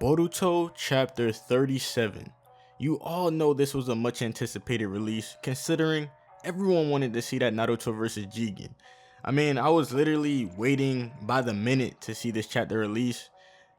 Boruto Chapter 37. You all know this was a much anticipated release, considering everyone wanted to see that Naruto vs Jigen. I mean, I was literally waiting by the minute to see this chapter release.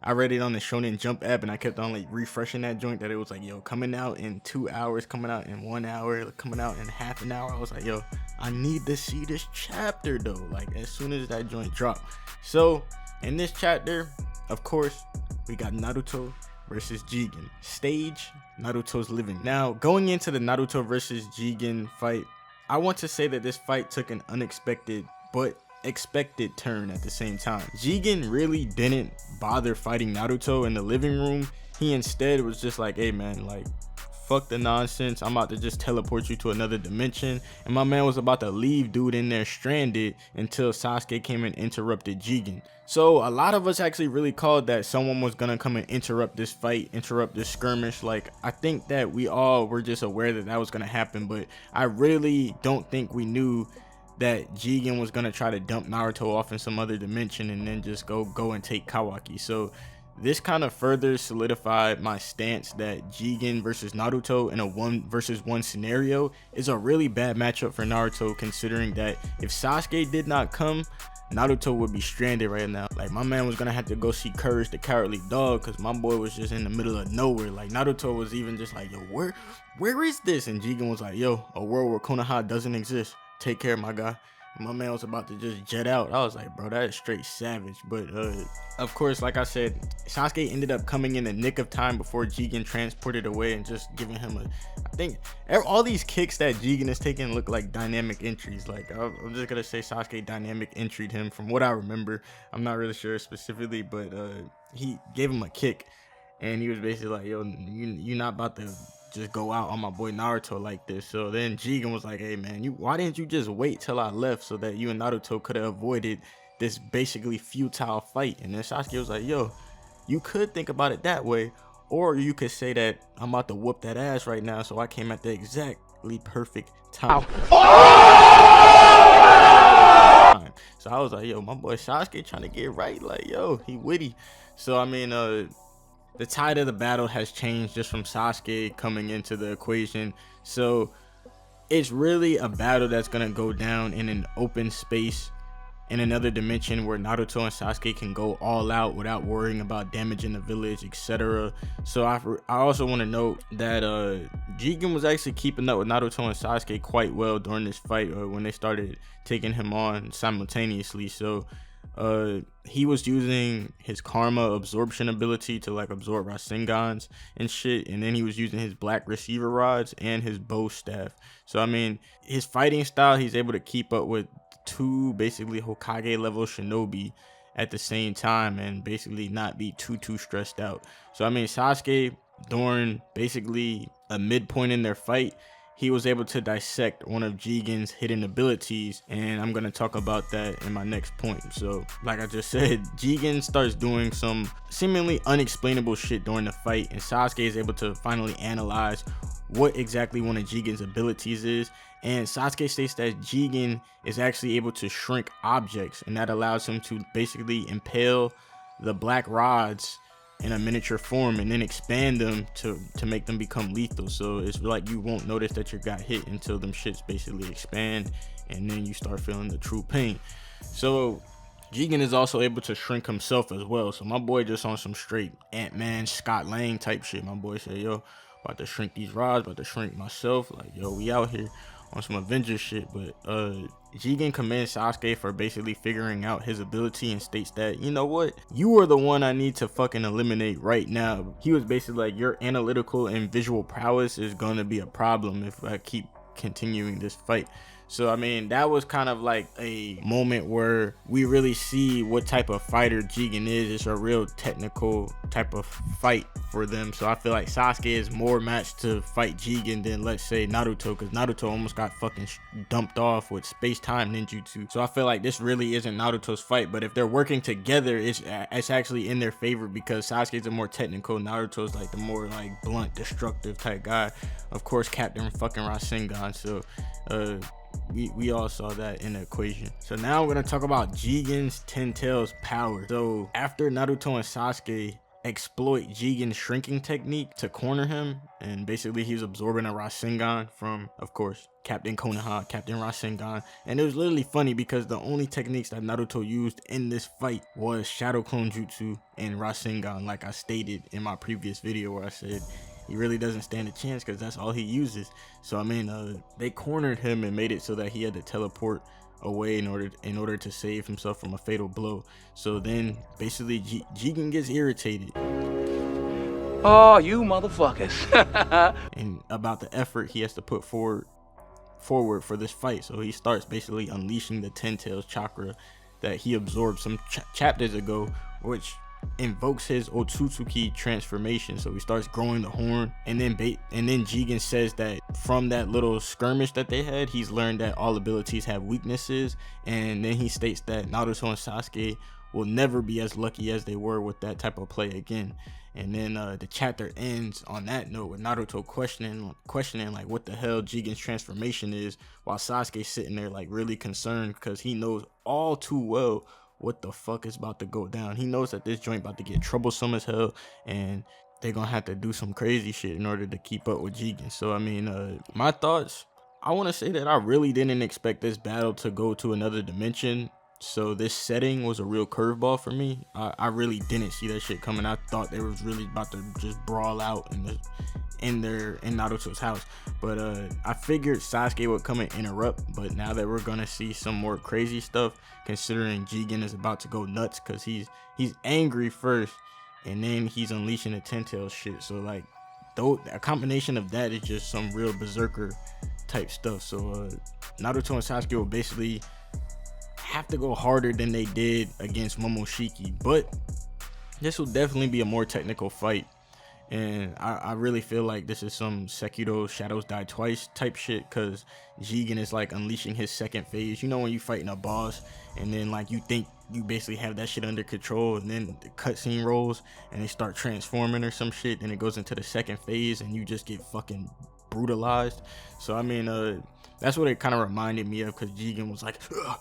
I read it on the Shonen Jump app and I kept on like refreshing that joint that it was like, yo, coming out in 2 hours, coming out in 1 hour, coming out in half an hour. I was like, yo, I need to see this chapter though, like as soon as that joint dropped. So in this chapter, of course, we got Naruto versus Jigen. Stage, Naruto's living. Now, going into the Naruto versus Jigen fight, I want to say that this fight took an unexpected but expected turn at the same time. Jigen really didn't bother fighting Naruto in the living room. He instead was just like, hey man, like fuck the nonsense, I'm about to just teleport you to another dimension. And my man was about to leave dude in there stranded until Sasuke came and interrupted Jigen. So a lot of us actually really called that someone was gonna come and interrupt this fight, interrupt this skirmish. Like, I think that we all were just aware that that was gonna happen, but I really don't think we knew that Jigen was gonna try to dump Naruto off in some other dimension and then just go and take Kawaki. So this kind of further solidified my stance that Jigen versus Naruto in a 1-versus-1 scenario is a really bad matchup for Naruto, considering that if Sasuke did not come, Naruto would be stranded right now. Like, my man was gonna have to go see Courage the Cowardly Dog because my boy was just in the middle of nowhere. Like, Naruto was even just like, yo, where is this? And Jigen was like, yo, a world where Konoha doesn't exist. Take care, my guy. And my man was about to just jet out. I was like, bro, that is straight savage. But of course, like I said, Sasuke ended up coming in the nick of time before Jigen transported away and just giving him I think all these kicks that Jigen is taking look like dynamic entries. Like, I'm just gonna say Sasuke dynamic entry'd him from what I remember. I'm not really sure specifically, but he gave him a kick and he was basically like, yo, you're not about to just go out on my boy Naruto like this. So then Jigen was like, hey man, why didn't you just wait till I left so that you and Naruto could have avoided this basically futile fight? And then Sasuke was like, yo, you could think about it that way, or you could say that I'm about to whoop that ass right now, so I came at the exactly perfect time. So I was like, yo, my boy Sasuke trying to get right, like, yo, he witty. So I mean, the tide of the battle has changed just from Sasuke coming into the equation. So it's really a battle that's gonna go down in an open space in another dimension where Naruto and Sasuke can go all out without worrying about damaging the village, etc. So I also want to note that Jigen was actually keeping up with Naruto and Sasuke quite well during this fight when they started taking him on simultaneously. So he was using his karma absorption ability to like absorb Rasengans and shit, and then he was using his black receiver rods and his bow staff. So I mean, his fighting style, he's able to keep up with two basically Hokage level shinobi at the same time and basically not be too stressed out. So I mean, Sasuke, during basically a midpoint in their fight, he was able to dissect one of Jigen's hidden abilities, and I'm going to talk about that in my next point. So like I just said, Jigen starts doing some seemingly unexplainable shit during the fight, and Sasuke is able to finally analyze what exactly one of Jigen's abilities is. And Sasuke states that Jigen is actually able to shrink objects, and that allows him to basically impale the black rods in a miniature form and then expand them to make them become lethal. So it's like you won't notice that you got hit until them shits basically expand, and then you start feeling the true pain. So Jigen is also able to shrink himself as well. So my boy just on some straight Ant-Man, Scott Lang type shit. My boy said, yo, about to shrink these rods, about to shrink myself. Like, yo, we out here on some Avengers shit. But Jigen commends Sasuke for basically figuring out his ability and states that, you know what, you are the one I need to fucking eliminate right now. He was basically like, your analytical and visual prowess is gonna be a problem if I keep continuing this fight. So I mean, that was kind of like a moment where we really see what type of fighter Jigen is. It's a real technical type of fight for them. So I feel like Sasuke is more matched to fight Jigen than, let's say, Naruto, because Naruto almost got fucking dumped off with space-time ninjutsu. So I feel like this really isn't Naruto's fight, but if they're working together, it's actually in their favor, because Sasuke's a more technical, Naruto's like the more like blunt, destructive type guy. Of course, Captain fucking Rasengan. So we all saw that in the equation. So now we're gonna talk about Jigen's 10 Tails power. So after Naruto and Sasuke exploit Jigen's shrinking technique to corner him, and basically he was absorbing a Rasengan from, of course, Captain Konoha, Captain Rasengan. And it was literally funny because the only techniques that Naruto used in this fight was Shadow Clone Jutsu and Rasengan, like I stated in my previous video where I said he really doesn't stand a chance because that's all he uses. So I mean, they cornered him and made it so that he had to teleport away in order to save himself from a fatal blow. So then basically Jigen gets irritated. Oh, you motherfuckers. And about the effort he has to put forward for this fight. So he starts basically unleashing the 10 Tails chakra that he absorbed some chapters ago, which invokes his Otsutsuki Transformation. So he starts growing the horn, and then Jigen says that from that little skirmish that they had, he's learned that all abilities have weaknesses. And then he states that Naruto and Sasuke will never be as lucky as they were with that type of play again. And then the chapter ends on that note with Naruto questioning like what the hell Jigen's transformation is, while Sasuke sitting there like really concerned because he knows all too well what the fuck is about to go down. He knows that this joint about to get troublesome as hell, and they're gonna have to do some crazy shit in order to keep up with Jigen. So I mean, my thoughts, I want to say that I really didn't expect this battle to go to another dimension. So this setting was a real curveball for me. I really didn't see that shit coming. I thought they was really about to just brawl out in Naruto's house. But I figured Sasuke would come and interrupt. But now that we're gonna see some more crazy stuff, considering Jigen is about to go nuts because he's angry first, and then he's unleashing the 10 Tails shit. So like, though a combination of that is just some real berserker type stuff. So Naruto and Sasuke will basically have to go harder than they did against Momoshiki, but this will definitely be a more technical fight. And I really feel like this is some Sekiro Shadows Die Twice type shit, because Jigen is like unleashing his second phase. You know when you fighting a boss and then like you think you basically have that shit under control, and then the cutscene rolls and they start transforming or some shit, and it goes into the second phase and you just get fucking brutalized. So I mean, that's what it kind of reminded me of, because Jigen was like, ugh,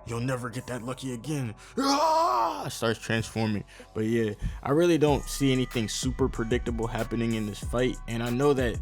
you'll never get that lucky again. Starts transforming. But yeah, I really don't see anything super predictable happening in this fight, and I know that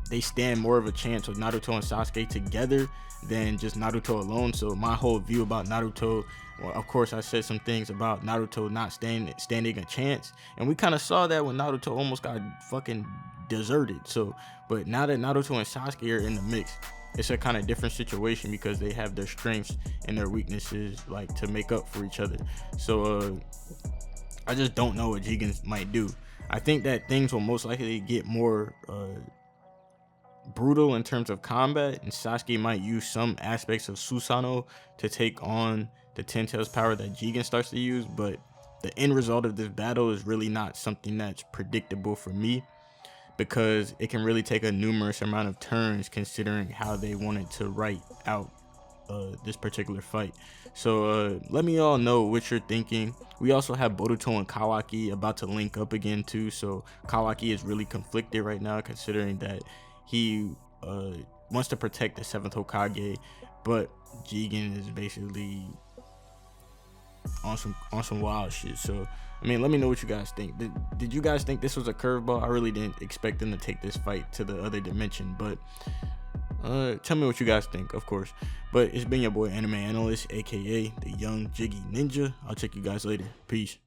they stand more of a chance with Naruto and Sasuke together than just Naruto alone. So my whole view about Naruto, well, of course I said some things about Naruto not standing a chance, and we kind of saw that when Naruto almost got fucking deserted. So but now that Naruto and Sasuke are in the mix, it's a kind of different situation because they have their strengths and their weaknesses like to make up for each other. So I just don't know what Jigen might do. I think that things will most likely get more brutal in terms of combat, and Sasuke might use some aspects of Susanoo to take on the 10 Tails power that Jigen starts to use. But the end result of this battle is really not something that's predictable for me, because it can really take a numerous amount of turns considering how they wanted to write out this particular fight. So let me all know what you're thinking. We also have Boruto and Kawaki about to link up again too. So Kawaki is really conflicted right now, considering that he wants to protect the 7th Hokage, but Jigen is basically on some wild shit. So I mean, let me know what you guys think. Did you guys think this was a curveball? I really didn't expect them to take this fight to the other dimension, but tell me what you guys think, of course. But it's been your boy AnimeAnalyst, aka the Young Jiggy Ninja. I'll check you guys later. Peace.